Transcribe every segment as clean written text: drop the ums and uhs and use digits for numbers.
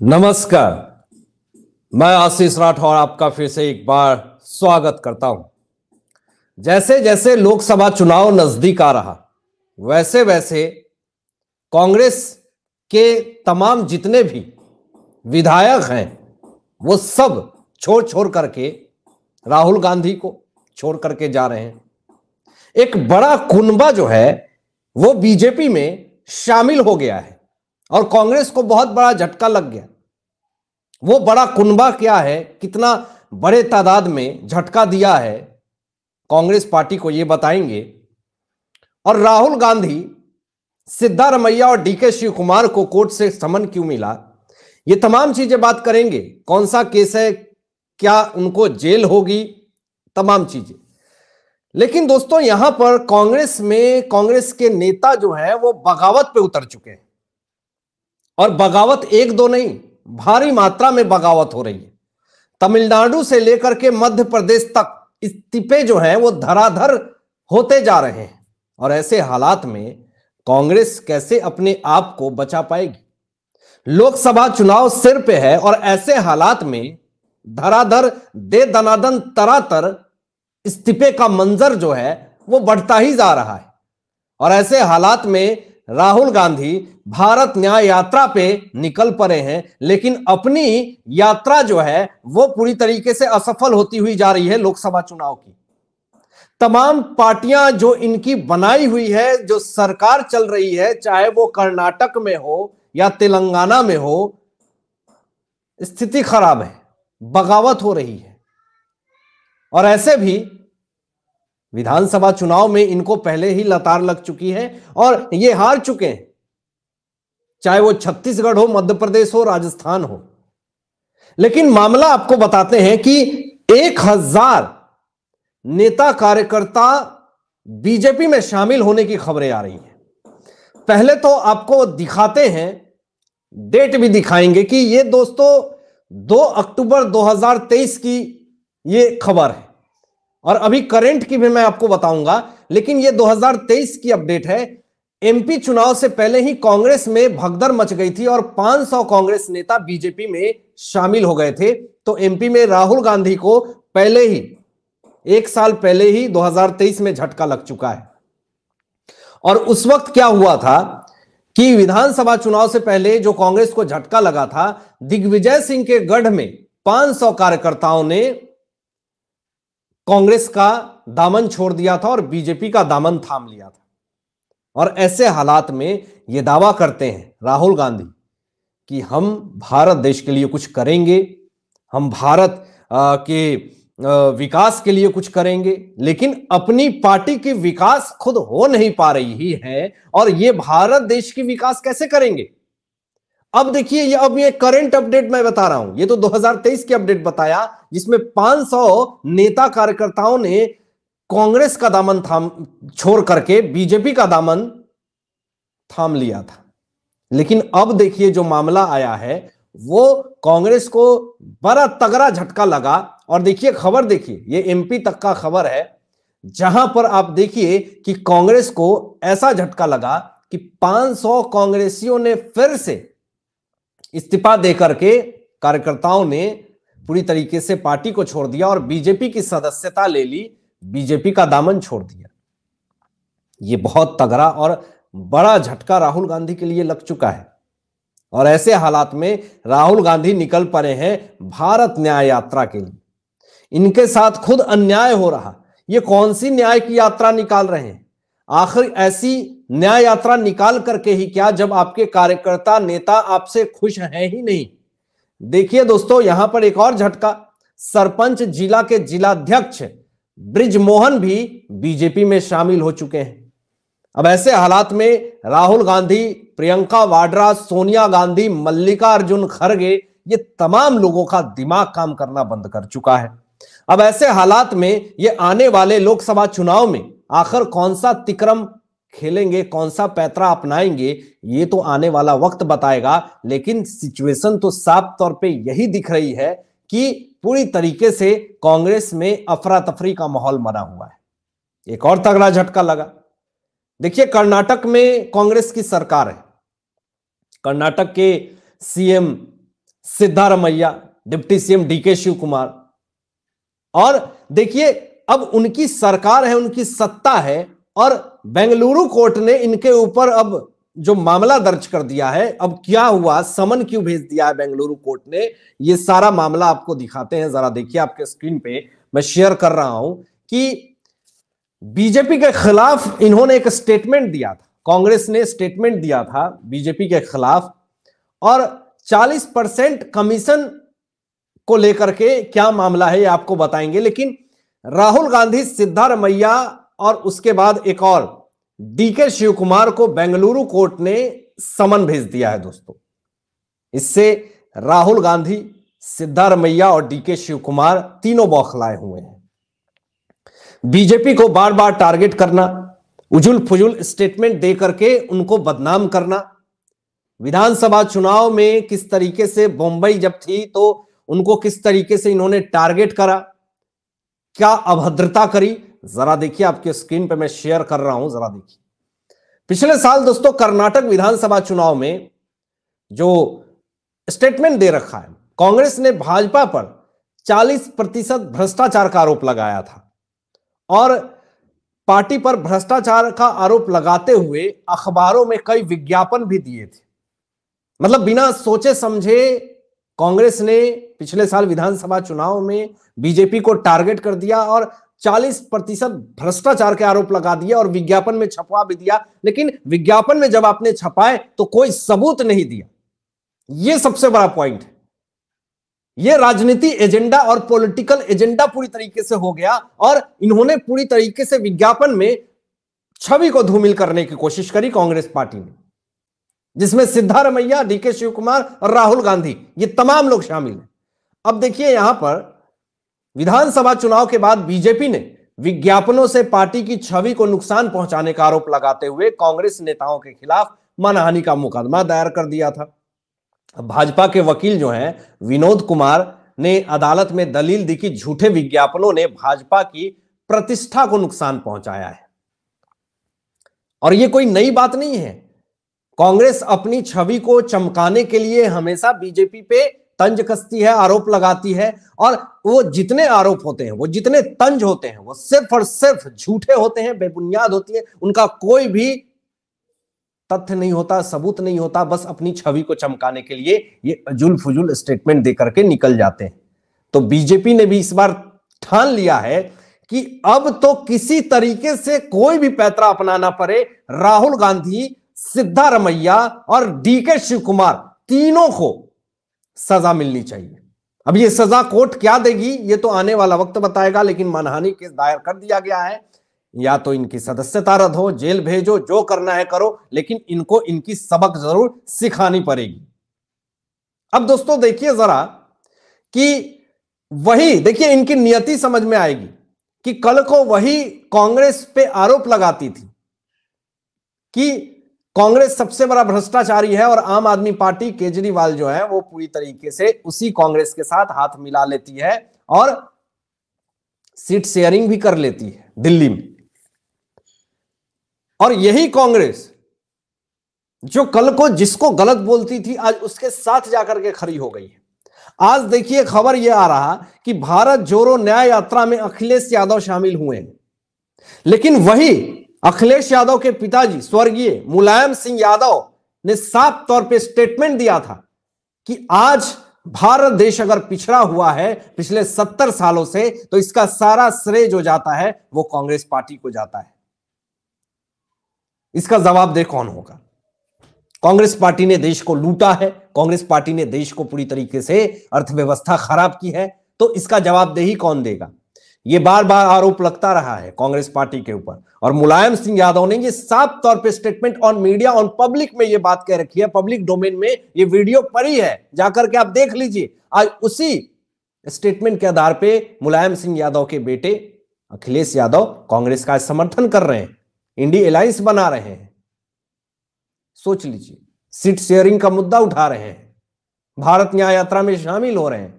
नमस्कार। मैं आशीष राठौर आपका फिर से एक बार स्वागत करता हूं। जैसे जैसे लोकसभा चुनाव नजदीक आ रहा वैसे वैसे कांग्रेस के तमाम जितने भी विधायक हैं वो सब छोड़ छोड़ करके राहुल गांधी को छोड़ करके जा रहे हैं। एक बड़ा कुनबा जो है वो बीजेपी में शामिल हो गया है और कांग्रेस को बहुत बड़ा झटका लग गया। वो बड़ा कुनबा क्या है, कितना बड़े तादाद में झटका दिया है कांग्रेस पार्टी को, ये बताएंगे। और राहुल गांधी, सिद्धारमैया और डीके शिव कुमार को कोर्ट से समन क्यों मिला, ये तमाम चीजें बात करेंगे। कौन सा केस है, क्या उनको जेल होगी, तमाम चीजें। लेकिन दोस्तों यहां पर कांग्रेस के नेता जो है वो बगावत पे उतर चुके हैं और बगावत एक दो नहीं, भारी मात्रा में बगावत हो रही है। तमिलनाडु से लेकर के मध्य प्रदेश तक इस्तीफे जो हैं वो धराधर होते जा रहे हैं और ऐसे हालात में कांग्रेस कैसे अपने आप को बचा पाएगी। लोकसभा चुनाव सिर पे है और ऐसे हालात में धराधर दे दनादन तरातर इस्तीफे का मंजर जो है वो बढ़ता ही जा रहा है। और ऐसे हालात में राहुल गांधी भारत न्याय यात्रा पे निकल पड़े हैं, लेकिन अपनी यात्रा जो है वो पूरी तरीके से असफल होती हुई जा रही है। लोकसभा चुनाव की तमाम पार्टियां जो इनकी बनाई हुई है, जो सरकार चल रही है, चाहे वो कर्नाटक में हो या तेलंगाना में हो, स्थिति खराब है, बगावत हो रही है। और ऐसे भी विधानसभा चुनाव में इनको पहले ही लतार लग चुकी है और ये हार चुके हैं, चाहे वो छत्तीसगढ़ हो, मध्य प्रदेश हो, राजस्थान हो। लेकिन मामला आपको बताते हैं कि 1000 नेता कार्यकर्ता बीजेपी में शामिल होने की खबरें आ रही हैं। पहले तो आपको दिखाते हैं, डेट भी दिखाएंगे कि ये दोस्तों 2 अक्टूबर 2023 की ये खबर है और अभी करंट की भी मैं आपको बताऊंगा। लेकिन ये 2023 की अपडेट है। एमपी चुनाव से पहले ही कांग्रेस में भगदड़ मच गई थी और 500 कांग्रेस नेता बीजेपी में शामिल हो गए थे। तो एमपी में राहुल गांधी को पहले ही, 1 साल पहले ही 2023 में झटका लग चुका है। और उस वक्त क्या हुआ था कि विधानसभा चुनाव से पहले जो कांग्रेस को झटका लगा था, दिग्विजय सिंह के गढ़ में 500 कार्यकर्ताओं ने कांग्रेस का दामन छोड़ दिया था और बीजेपी का दामन थाम लिया था। और ऐसे हालात में यह दावा करते हैं राहुल गांधी कि हम भारत देश के लिए कुछ करेंगे, हम भारत के विकास के लिए कुछ करेंगे, लेकिन अपनी पार्टी की विकास खुद हो नहीं पा रही है और ये भारत देश की विकास कैसे करेंगे। अब देखिए, अब ये करंट अपडेट मैं बता रहा हूं, ये तो 2023 की अपडेट बताया जिसमें 500 नेता कार्यकर्ताओं ने कांग्रेस का दामन छोड़ करके बीजेपी का दामन थाम लिया था। लेकिन अब देखिए जो मामला आया है वो कांग्रेस को बड़ा तगड़ा झटका लगा। और देखिए खबर, देखिए ये एमपी तक का खबर है, जहां पर आप देखिए कि कांग्रेस को ऐसा झटका लगा कि 500 कांग्रेसियों ने फिर से इस्तीफा देकर के, कार्यकर्ताओं ने पूरी तरीके से पार्टी को छोड़ दिया और बीजेपी की सदस्यता ले ली, बीजेपी का दामन छोड़ दिया। ये बहुत तगड़ा और बड़ा झटका राहुल गांधी के लिए लग चुका है। और ऐसे हालात में राहुल गांधी निकल पड़े हैं भारत न्याय यात्रा के लिए। इनके साथ खुद अन्याय हो रहा, ये कौन सी न्याय की यात्रा निकाल रहे हैं? आखिर ऐसी न्याय यात्रा निकाल करके ही क्या, जब आपके कार्यकर्ता नेता आपसे खुश हैं ही नहीं। देखिए दोस्तों यहां पर एक और झटका, सरपंच जिला के जिलाध्यक्ष ब्रिजमोहन भी बीजेपी में शामिल हो चुके हैं। अब ऐसे हालात में राहुल गांधी, प्रियंका वाड्रा, सोनिया गांधी, मल्लिकार्जुन खड़गे, ये तमाम लोगों का दिमाग काम करना बंद कर चुका है। अब ऐसे हालात में ये आने वाले लोकसभा चुनाव में आखिर कौन सा तिक्रम खेलेंगे, कौन सा पैतरा अपनाएंगे, ये तो आने वाला वक्त बताएगा। लेकिन सिचुएशन तो साफ तौर पे यही दिख रही है कि पूरी तरीके से कांग्रेस में अफरा तफरी का माहौल बना हुआ है। एक और तगड़ा झटका लगा, देखिए कर्नाटक में कांग्रेस की सरकार है। कर्नाटक के CM Siddaramaiah, deputy CM DK Shivakumar. और देखिए अब उनकी सरकार है, उनकी सत्ता है, और बेंगलुरु कोर्ट ने इनके ऊपर अब जो मामला दर्ज कर दिया है। अब क्या हुआ, समन क्यों भेज दिया है बेंगलुरु कोर्ट ने, ये सारा मामला आपको दिखाते हैं। जरा देखिए आपके स्क्रीन पे मैं शेयर कर रहा हूं कि बीजेपी के खिलाफ इन्होंने एक स्टेटमेंट दिया था, कांग्रेस ने स्टेटमेंट दिया था बीजेपी के खिलाफ, और 40% कमीशन को लेकर के क्या मामला है ये आपको बताएंगे। लेकिन राहुल गांधी, सिद्धारमैया और उसके बाद एक और डीके शिव कुमार को बेंगलुरु कोर्ट ने समन भेज दिया है दोस्तों। इससे राहुल गांधी, सिद्धारमैया और डीके शिव कुमार तीनों बौखलाए हुए हैं। बीजेपी को बार बार टारगेट करना, उजुल फुजुल स्टेटमेंट दे करके उनको बदनाम करना, विधानसभा चुनाव में किस तरीके से बम्बई जब थी तो उनको किस तरीके से इन्होंने टारगेट करा, क्या अभद्रता करी, जरा देखिए आपके स्क्रीन पे मैं शेयर कर रहा हूं, जरा देखिए। पिछले साल दोस्तों कर्नाटक विधानसभा चुनाव में जो स्टेटमेंट दे रखा है, कांग्रेस ने भाजपा पर 40% भ्रष्टाचार का आरोप लगाया था, और पार्टी पर भ्रष्टाचार का आरोप लगाते हुए अखबारों में कई विज्ञापन भी दिए थे। मतलब बिना सोचे समझे कांग्रेस ने पिछले साल विधानसभा चुनाव में बीजेपी को टारगेट कर दिया और 40% भ्रष्टाचार के आरोप लगा दिए और विज्ञापन में छपवा भी दिया। लेकिन विज्ञापन में जब आपने छपाए तो कोई सबूत नहीं दिया। यह सबसे बड़ा पॉइंट है। यह राजनीति एजेंडा और पॉलिटिकल एजेंडा पूरी तरीके से हो गया, और इन्होंने पूरी तरीके से विज्ञापन में छवि को धूमिल करने की कोशिश करी कांग्रेस पार्टी ने, जिसमें सिद्धारमैया, डीके शिव कुमार और राहुल गांधी, ये तमाम लोग शामिल हैं। अब देखिए यहां पर विधानसभा चुनाव के बाद बीजेपी ने विज्ञापनों से पार्टी की छवि को नुकसान पहुंचाने का आरोप लगाते हुए कांग्रेस नेताओं के खिलाफ मानहानि का मुकदमा दायर कर दिया था। भाजपा के वकील जो हैं विनोद कुमार ने अदालत में दलील दी कि झूठे विज्ञापनों ने भाजपा की प्रतिष्ठा को नुकसान पहुंचाया है। और यह कोई नई बात नहीं है। कांग्रेस अपनी छवि को चमकाने के लिए हमेशा बीजेपी पे तंज कसती है, आरोप लगाती है, और वो जितने आरोप होते हैं, वो जितने तंज होते हैं, वो सिर्फ और सिर्फ झूठे होते हैं, बेबुनियाद होती है, उनका कोई भी तथ्य नहीं होता, सबूत नहीं होता, बस अपनी छवि को चमकाने के लिए ये अजुल फुजुल स्टेटमेंट देकर के निकल जाते हैं। तो बीजेपी ने भी इस बार ठान लिया है कि अब तो किसी तरीके से कोई भी पैंतरा अपनाना पड़े, राहुल गांधी, सिद्धारमैया और डीके शिव कुमार तीनों को सजा मिलनी चाहिए। अब ये सजा कोर्ट क्या देगी ये तो आने वाला वक्त बताएगा, लेकिन मानहानि केस दायर कर दिया गया है। या तो इनकी सदस्यता रद्द हो, जेल भेजो, जो करना है करो, लेकिन इनको इनकी सबक जरूर सिखानी पड़ेगी। अब दोस्तों देखिए जरा कि वही देखिए इनकी नियति समझ में आएगी कि कल को वही कांग्रेस पे आरोप लगाती थी कि कांग्रेस सबसे बड़ा भ्रष्टाचारी है, और आम आदमी पार्टी, केजरीवाल जो है वो पूरी तरीके से उसी कांग्रेस के साथ हाथ मिला लेती है और सीट शेयरिंग भी कर लेती है दिल्ली में। और यही कांग्रेस जो कल को जिसको गलत बोलती थी आज उसके साथ जाकर के खड़ी हो गई है। आज देखिए खबर यह आ रहा कि भारत जोड़ो न्याय यात्रा में अखिलेश यादव शामिल हुए हैं, लेकिन वही अखिलेश यादव के पिताजी स्वर्गीय मुलायम सिंह यादव ने साफ तौर पे स्टेटमेंट दिया था कि आज भारत देश अगर पिछड़ा हुआ है पिछले 70 सालों से तो इसका सारा श्रेय जो जाता है वो कांग्रेस पार्टी को जाता है। इसका जवाबदेह कौन होगा? कांग्रेस पार्टी ने देश को लूटा है, कांग्रेस पार्टी ने देश को पूरी तरीके से अर्थव्यवस्था खराब की है, तो इसका जवाबदेही कौन देगा? ये बार बार आरोप लगता रहा है कांग्रेस पार्टी के ऊपर, और मुलायम सिंह यादव ने ये साफ तौर पे statement on media on public में ये बात कह रखी है, पब्लिक डोमेन में ये वीडियो पड़ी है, जाकर के आप देख लीजिए। आज उसी स्टेटमेंट के आधार पे मुलायम सिंह यादव के बेटे अखिलेश यादव कांग्रेस का समर्थन कर रहे हैं, इंडी अलायंस बना रहे हैं। सोच लीजिए, सीट शेयरिंग का मुद्दा उठा रहे हैं, भारत न्याय यात्रा में शामिल हो रहे हैं।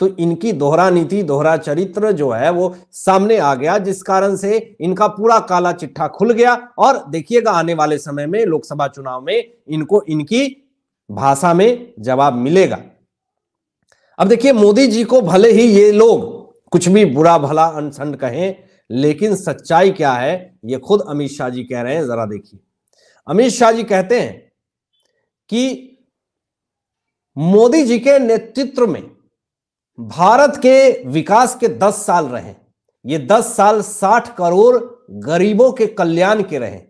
तो इनकी दोहरा नीति, दोहरा चरित्र जो है वो सामने आ गया, जिस कारण से इनका पूरा काला चिट्ठा खुल गया। और देखिएगा आने वाले समय में लोकसभा चुनाव में इनको इनकी भाषा में जवाब मिलेगा। अब देखिए, मोदी जी को भले ही ये लोग कुछ भी बुरा भला अनसंड कहें, लेकिन सच्चाई क्या है ये खुद अमित शाह जी कह रहे हैं। जरा देखिए, अमित शाह जी कहते हैं कि मोदी जी के नेतृत्व में भारत के विकास के 10 साल रहे। ये 10 साल 60 करोड़ गरीबों के कल्याण के रहे।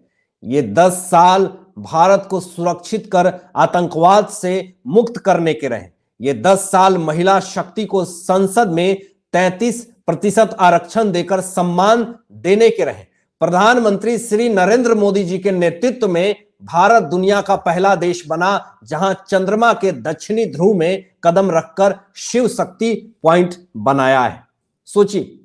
ये 10 साल भारत को सुरक्षित कर आतंकवाद से मुक्त करने के रहे। ये 10 साल महिला शक्ति को संसद में 33% आरक्षण देकर सम्मान देने के रहे। प्रधानमंत्री श्री नरेंद्र मोदी जी के नेतृत्व में भारत दुनिया का पहला देश बना जहां चंद्रमा के दक्षिणी ध्रुव में कदम रखकर शिव शक्ति पॉइंट बनाया है। सोचिए,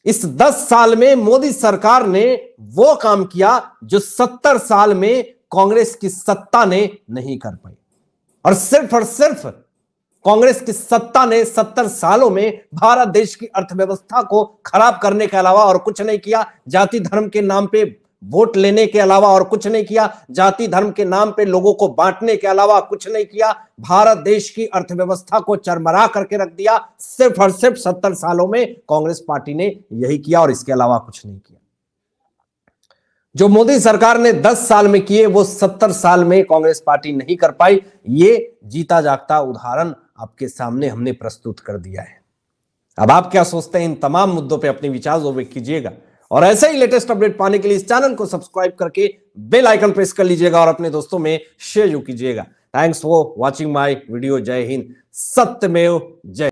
इस 10 साल में मोदी सरकार ने वो काम किया जो 70 साल में कांग्रेस की सत्ता ने नहीं कर पाई। और सिर्फ कांग्रेस की सत्ता ने 70 सालों में भारत देश की अर्थव्यवस्था को खराब करने के अलावा और कुछ नहीं किया। जाति धर्म के नाम पे वोट लेने के अलावा और कुछ नहीं किया। जाति धर्म के नाम पे लोगों को बांटने के अलावा कुछ नहीं किया। भारत देश की अर्थव्यवस्था को चरमरा करके रख दिया। सिर्फ और सिर्फ 70 सालों में कांग्रेस पार्टी ने यही किया और इसके अलावा कुछ नहीं किया। जो मोदी सरकार ने 10 साल में किए वो 70 साल में कांग्रेस पार्टी नहीं कर पाई। ये जीता जागता उदाहरण आपके सामने हमने प्रस्तुत कर दिया है। अब आप क्या सोचते हैं, इन तमाम मुद्दों पे अपने विचार व्यक्त कीजिएगा और ऐसे ही लेटेस्ट अपडेट पाने के लिए इस चैनल को सब्सक्राइब करके बेल आइकन प्रेस कर लीजिएगा और अपने दोस्तों में शेयर कीजिएगा। Thanks for watching my video. जय हिंद, सत्यमेव जय।